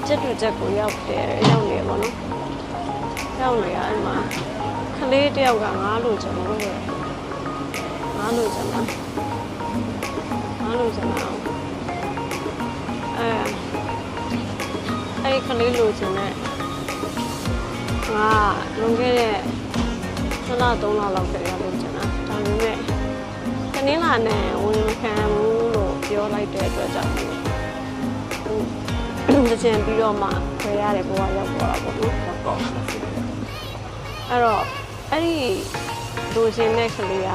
ချက်တူချက်ကိုရောက်တယ်ရောက်နေပါတော့ရောက်နေရအဲ့မှာကလေးတယောက်ကငါးလို့ကျွန်တော်တို့ငါးလို့ကျွန်တော်အဲ့ကလေးလို့ကျွန်တော်ငါလွန်ခဲ့တဲ့2 လ 3 လလောက်တည်းရလို့ကျွန်တော်ဒါပေမဲ့တနင်္လာနဲ့ဝင်ခံဘူးလို့ပြောလိုက်တဲ့အတွက်ကြောင့်တချင်ပြီးတော့မှခွဲရတယ်ဘဝရောက်သွားတာပေါ့နော်အဲ့တော့အဲ့ဒီလူစင်းတဲ့ကလေးက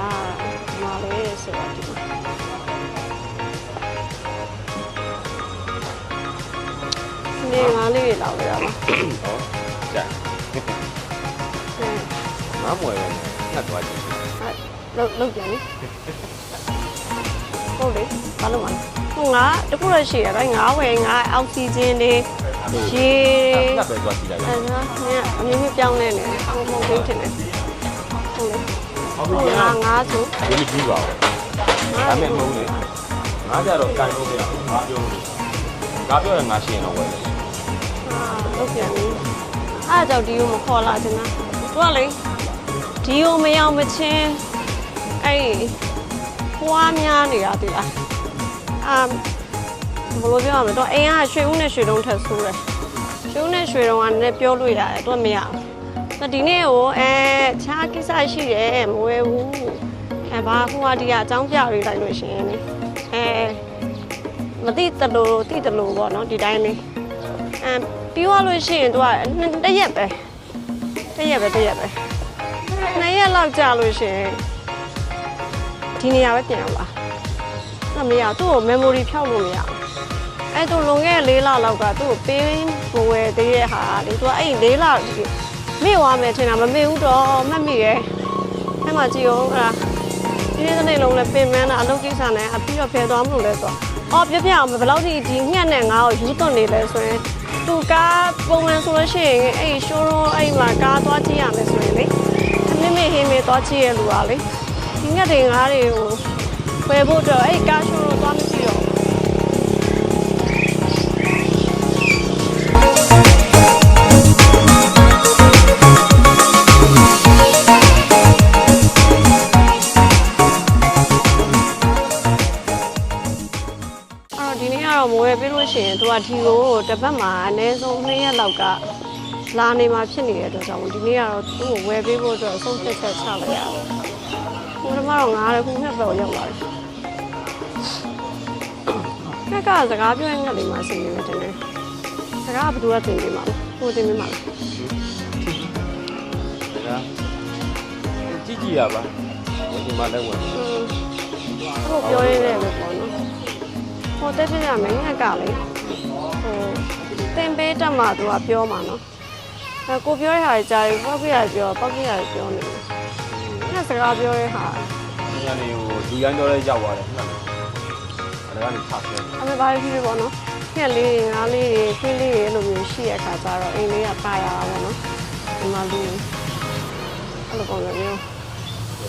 မာလေးဆိုတော့ဒီနေငါးလေးလောက်ရပါဟုတ်ကြာမမွေနဲ့ငတ်သွားကြည့်လောက်ပြန်လေဟုတ်လေဘာလို့မလဲဟိုငါတခုတော့ရှိတယ်ငါဝယ်ငါအောက်ဆီဂျင်တွေရေငတ်ပဲသွားကြည့်လိုက်အဲ့ဒါအမြင့်ပြောင်းနေတယ်ဟိုမဟုတ်ဘူးထင်တယ်ဟုတ်လေဟုတ်ငါဆိုဒီမကြည့်ပါဘူးဒါမဲ့မဟုတ်လေငါကြတော့ကန်လို့မရဘူးငါပြောလို့ငါပြောရင်ငါရှင်းတော့ဝယ်တယ်ဟုတ်ပြန်ပြီအဲ့ဒါကြောင့်ဒီကိုမခေါ်လာချင်တာသူကလေဒီကိုမရောက်မချင်းအဲ့ဖွားများနေတာတိလားဘယ်လိုပြောရမလဲတော့အိမ်ကရွှေဦးနဲ့ရွှေတုံးထက်ဆိုးတယ်ရွှေဦးနဲ့ရွှေတုံးကလည်းပြောလို့ရတယ်သူကမရဘူးဒီနေ့ကိုချားကိစ္စရှိတယ်မဝယ်ဘူးဘာဖွားဒီကအကြောင်းပြပေးလိုက်လို့ရှင်လေမသိတလို့ပေါ့နော်ဒီတိုင်းလေးပြီးသွားလို့ရှိရင်သူကတရက်ပဲ2ရက်လောက်ကြာလို့ရှိရင်ဒီနေရာပဲပြန်လာမရသူ့ကို memory ဖြောက်လို့မရအဲ့သူလွန်ခဲ့4 လလောက်ကသူ့ကိုပေးမဝယ်သေးတဲ့ဟာလေသူကအဲ့4 လမေ့သွားမယ်ထင်တာမမေ့ဘူးတော့မှတ်မိရဲ့အဲ့မှာကြည့်အောင်အဲ့ဒါဒီနေ့လုံးလည်းပင်မန်းတာအလုပ်ကိစ္စနဲ့ပြီးတော့ဖယ်သွားမလို့လဲဆိုတော့ပြအောင်ဘယ်လောက်ထိဒီညက်နဲ့ငါ့ကိုယူသွတ်နေလဲဆိုရင်သူကားပုံမှန်ဆိုလို့ရှိရင်အဲ့ showroom အဲ့မှာကားသွားကြည့်ရမယ်ဆိုရင်လေမိဟင်းမေသွားကြည့်ရလူပါလေဒီငှက်တွေငါးတွေကိုဝယ်ဖို့တော့အဲ့ကား showroom သွားမကြည့်တော့ဒီနေ့ကတော့မဝယ်ပေးလို့ရှိရင်သူကဒီကိုတစ်ပတ်မှာအနည်းဆုံး2 ရက်လောက်ကလာနေမှာဖြစ်နေတဲ့အတွက်ကြောင့်ဒီနေ့ကတော့သူ့ကိုဝယ်ပေးဖို့အတွက်အဆုံးဖြတ်ချက်ချလိုက်ရတယ်။ခုနကတော့ငါလည်းခုနှစ်ပတ်ရောက်လာတယ်။ငါကစကားပြောရင်ငါလေးမှဆင်နေတယ်တဲ့။စကားကဘယ်သူကတင်ပေးမှာလဲ။ကိုတင်ပေးမှာလား။ဒါကြည့်ရပါဒီမှာလည်းဝင်။ဟုတ်ပြောရတဲ့ပဲပေါ့နော်။ဟိုတက်ပြရမယ်ငါကလေဟိုတင်ပေးတတ်မှသူကပြောမှာနော်။ကိုပြောတဲ့ဟာကြာပြီပောက်ပြရပြောနေတယ်။အဲ့စကားပြောတဲ့ဟာဒီကနေ့ဟိုလူရန်ကြောလေးရောက်သွားတယ်ဟုတ်လား။အဲ့ဒါကနေချက်ပြော။အဲ့ဘာဖြစ်လဲပေါ့နော်။ညက်လေးငါးလေးတွေခွေးလေးတွေအဲ့လိုမျိုးရှိရခါကြတော့အိမ်လေးကပါရတာပေါ့နော်။ဒီမှာလူအဲ့လိုပုံစံမျိုး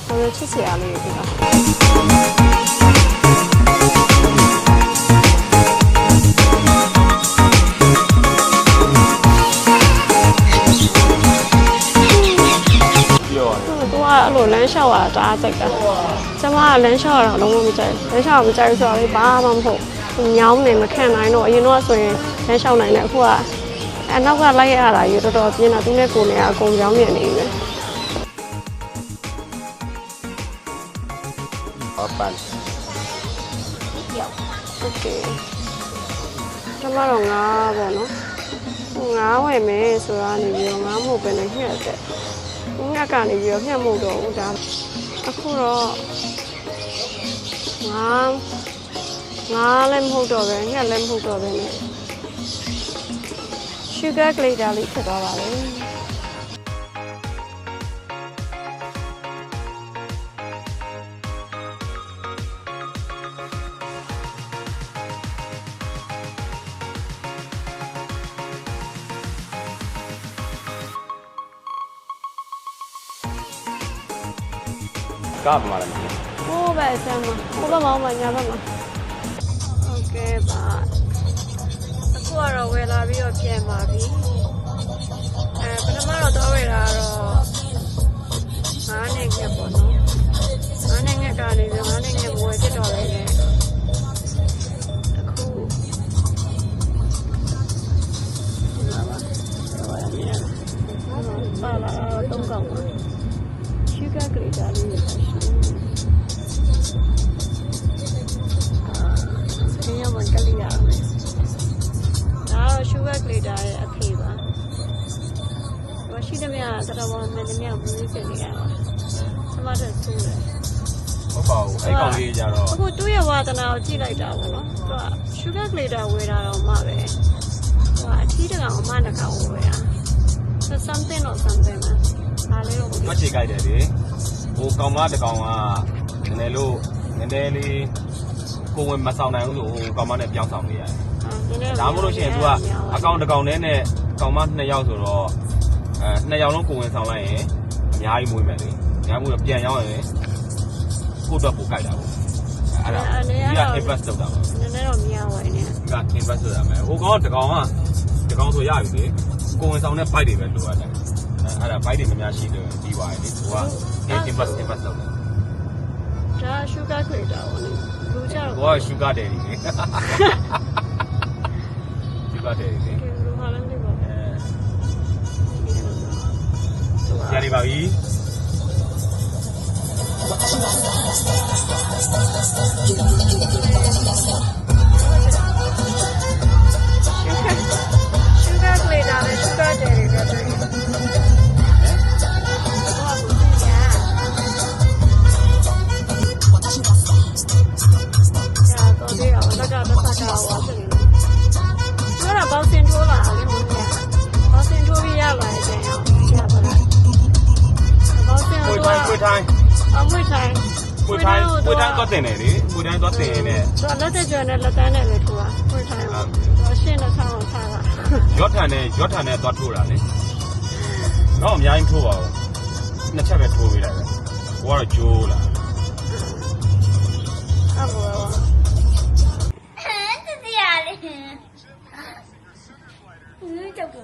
ဟိုချစ်စရာလေးတွေကအဲ့လိုလမ်းလျှောက်ရတာတအားစိတ်ကကျမကလမ်းလျှောက်ရတာလုံးဝမကြိုက်ဘူးလမ်းလျှောက်မကြိုက်ဘူးဆိုတော့လေဘာမှမဟုတ်ညောင်းနေမခံနိုင်တော့အရင်တော့ဆိုရင်လမ်းလျှောက်နိုင်တယ်အခုကအနောက်ကလိုက်ရတာရေတော်တော်ပြင်းတာသူနဲ့ကိုယ်နဲ့အကုန်ကြောင်းမြင်နေပြီဟုတ်ပါโอเคကျမတော့ငါပေါ့နော်ငါဝယ်မယ်ဆိုတာနေပြီးတော့ငါမဟုတ်ပဲနဲ့ညှက်တဲ့ငါကနေပြီးတော့ညှက်မှုတော့ဦးဒါအခုတော့ငါလည်းမဟုတ်တော့ပဲညှက်လည်းမဟုတ်တော့ပဲနဲ့ sugar glider လေးဖြစ်သွားပါလေကားပါလားဟိုးပဲဆမ်းမဟိုဘက်မှာညာဘက်မှာโอเคပါအခုကတော့ဝယ်လာ လာပြီးတော့ပြန်ပါပြီပထမတော့တော့ဝယ်တာတော့9နိုင်ငံပေါ့နော်9နိုင်ငံကနေပြီး9နိုင်ငံဝယ်ဖြစ်တော့တယ်အခုပါလာတော့3កောင်ပါရှုကကလေးတာလေးရရှိဒီရမကလေးရမယ်ဒါတော့ရှုကကလေးတာရဲ့အဖေပါရှိသမျှတော်တော်များများဘူးစင်နေရပါကျမတို့ဆိုးတယ်ဟုတ်ပါဘူးအဲ့ကောင်လေးကြတော့အခုသူ့ရဲ့ဝါသနာကိုကြည့်လိုက်တာပေါ့နော်သူက sugar glider ဝယ်တာတော့မှပဲဟိုအထီးတကောင်အမတကောင်ဝယ်တာ something or something အားလေးတော့မချေကြိုက်တယ်လေဟိုကောင်မတကောင်ကနည်းနည်းလေးကိုဝင်မဆောင်နိုင်ဘူးလို့ဟိုကောင်မနဲ့ပြောင်းဆောင်နေရတယ်ဒါမှမဟုတ်ရှင်သူကအကောင်တကောင်နဲ့ကောင်မ2ယောက်ဆိုတော့2ယောက်လုံးကိုဝင်ဆောင်လိုက်ရင်အများကြီးမွေးမယ်လေအများကြီးပြန်ရောက်ရင်ကိုတော့ပို့ကြိုက်တာပေါ့အဲ့ဒါဒီက invest လုပ်တာပါနည်းနည်းတော့များဝင်နေဒီက invest လုပ်ရမယ်ဟိုကောင်တကောင်ဆိုရပြီလေကိုဝင်ဆောင်တဲ့ bike တွေပဲလိုရတယ်အဲ့ဒါ bike တွေများရှိတယ်ပြီးသွားရင်လေဟိုက invest လုပ်တယ်ဒါ sugar glider ပေါ့လေလူကြတော့ဟိုက sugar daddy လေ sugar daddy လေလူဟာလည်းနေပါရနေပါပြီsugar glider နဲ့ sugar daddy တွေတွေ့တယ်包先拖吧，我跟你讲，包先拖比较来这样，下不来。包先拖。会摊。啊，会摊。会摊多点嘞，会摊多点嘞。说那在这呢，那单那个拖啊，会摊。我现在看我看了。药摊呢多拖了嘞。那我们家人拖吧，那前面拖回来了，我了久了。啊不。这个。